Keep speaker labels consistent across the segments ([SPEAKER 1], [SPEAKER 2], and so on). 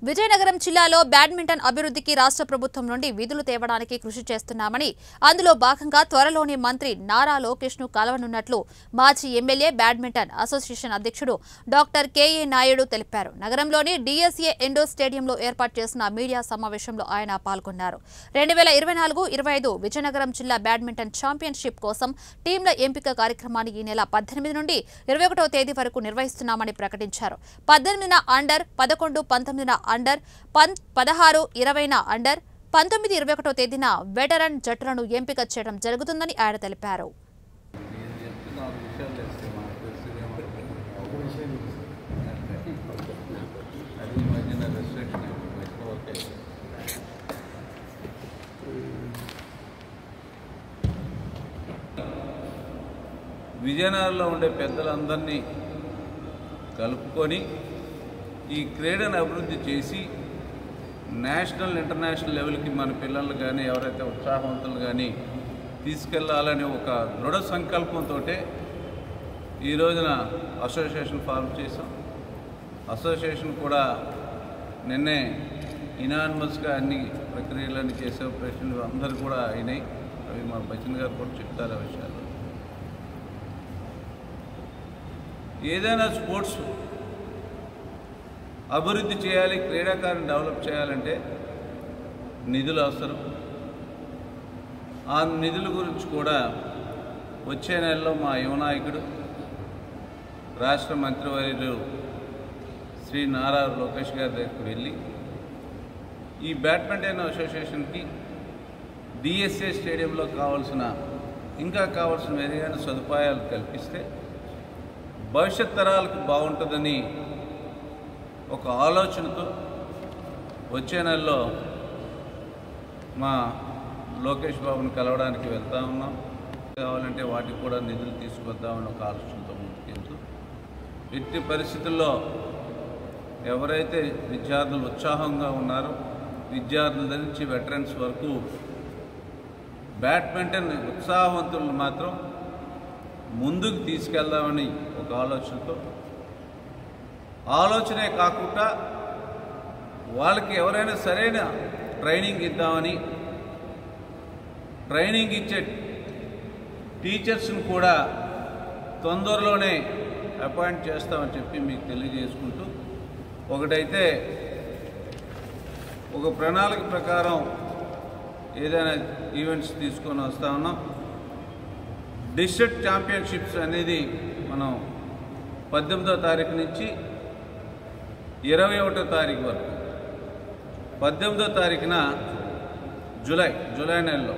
[SPEAKER 1] విజయనగరం జిల్లాలో బ్యాడ్మింటన్ అభివృద్ధికి రాష్ట్ర ప్రభుత్వం నుండి విధులు తేవడానికి కృషి చేస్తున్నామని అందులో భాగంగా త్వరలోనే మంత్రి నారా లోకేష్ ను కలవనున్నట్లు మాజీ ఎమ్మెల్యే బ్యాడ్మింటన్ అసోసియేషన్ అధ్యక్షుడు డాక్టర్ కెఏ నాయుడు తెలిపారు. నగరంలోని డిఎస్ఏ ఇండోర్ స్టేడియంలో ఏర్పాటు చేసిన మీడియా సమావేశంలో ఆయన పాల్గొన్నారు. 2024-25 విజయనగరం జిల్లా బ్యాడ్మింటన్ ఛాంపియన్షిప్ కోసం టీంల ఎంపిక కార్యక్రమాన్ని ఈ నెల 18 నుండి 21వ తేదీ వరకు నిర్వహిస్తున్నామని ప్రకటించారు. 18న అండర్, 11, 19న అండర్, 16-20న అండర్, 19-21వ తేదీన వెటరన్ జట్టులను ఎంపిక చేయడం జరుగుతుందని ఆయన తెలిపారు.
[SPEAKER 2] విజయనగరంలో ఉండే పెద్దలందరినీ కలుపుకొని ఈ క్రీడను అభివృద్ధి చేసి నేషనల్ ఇంటర్నేషనల్ లెవెల్కి మన పిల్లలు కానీ ఎవరైతే ఉత్సాహవంతులు కానీ తీసుకెళ్లాలనే ఒక దృఢ సంకల్పంతో ఈ రోజున అసోసియేషన్ ఫార్మ్ చేసాం. అసోసియేషన్ కూడా నిన్నే ఇనానిమస్గా అన్ని ప్రక్రియలన్నీ చేసే ఆపరేషన్లు అందరూ కూడా అయినాయి. అవి మా బచ్చన్ గారు కూడా చెప్తారు ఆ విషయాలు. ఏదైనా స్పోర్ట్స్ అభివృద్ధి చేయాలి, క్రీడాకారుని డెవలప్ చేయాలంటే నిధులు అవసరం. ఆ నిధుల గురించి కూడా వచ్చే నెలలో మా యువనాయకుడు రాష్ట్ర మంత్రివర్యులు శ్రీ నారా లోకేష్ గారి దగ్గరికి వెళ్ళి ఈ బ్యాడ్మింటన్ అసోసియేషన్కి డిఎస్ఏ స్టేడియంలో ఇంకా కావాల్సిన మెరుగైన సదుపాయాలు కల్పిస్తే భవిష్యత్ తరాలకు బాగుంటుందని ఒక ఆలోచనతో వచ్చే నెలలో మా లోకేష్ బాబుని కలవడానికి వెళ్తా ఉన్నాం. కావాలంటే వాటికి కూడా నిధులు తీసుకొద్దామని ఒక ఆలోచనతో ముందుకెళ్తూ ఎట్టి పరిస్థితుల్లో ఎవరైతే విద్యార్థులు ఉత్సాహంగా ఉన్నారో విద్యార్థుల నుంచి వెటరన్స్ వరకు బ్యాడ్మింటన్ ఉత్సాహవంతులను మాత్రం ముందుకు తీసుకెళ్దామని ఒక ఆలోచనే కాకుండా వాళ్ళకి ఎవరైనా సరైన ట్రైనింగ్ ఇద్దామని ట్రైనింగ్ ఇచ్చే టీచర్స్ని కూడా తొందరలోనే అపాయింట్ చేస్తామని చెప్పి మీకు తెలియజేసుకుంటూ ఒకటైతే ఒక ప్రణాళిక ప్రకారం ఏదైనా ఈవెంట్స్ తీసుకొని వస్తా ఉన్నాం. డిస్ట్రిక్ట్ ఛాంపియన్షిప్స్ అనేది మనం 18వ తారీఖు నుంచి 21వ తారీఖు వరకు 18వ తారీఖున జూలై నెలలో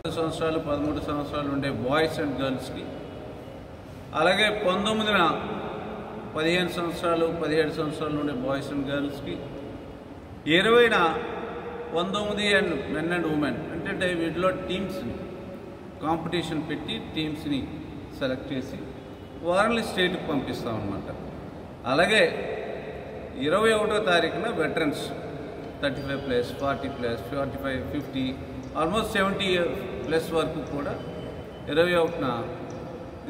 [SPEAKER 2] 13 సంవత్సరాలు ఉండే బాయ్స్ అండ్ గర్ల్స్కి, అలాగే 19న 15 సంవత్సరాలు 17 సంవత్సరాలు ఉండే బాయ్స్ అండ్ గర్ల్స్కి, 20న 19 అండ్ మెన్ అండ్ ఉమెన్ అంటే వీటిలో టీమ్స్ని కాంపిటీషన్ పెట్టి టీమ్స్ని సెలెక్ట్ చేసి వారిని స్టేట్కి పంపిస్తామన్నమాట. అలాగే 21వ తారీఖున వెటరన్స్ 35+, 40+, 45, 50 ఆల్మోస్ట్ 70+ వరకు కూడా 21న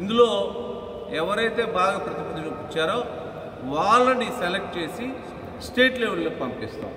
[SPEAKER 2] ఇందులో ఎవరైతే బాగా ప్రతిభ చూపించారో వాళ్ళని సెలెక్ట్ చేసి స్టేట్ లెవెల్లో పంపిస్తాం.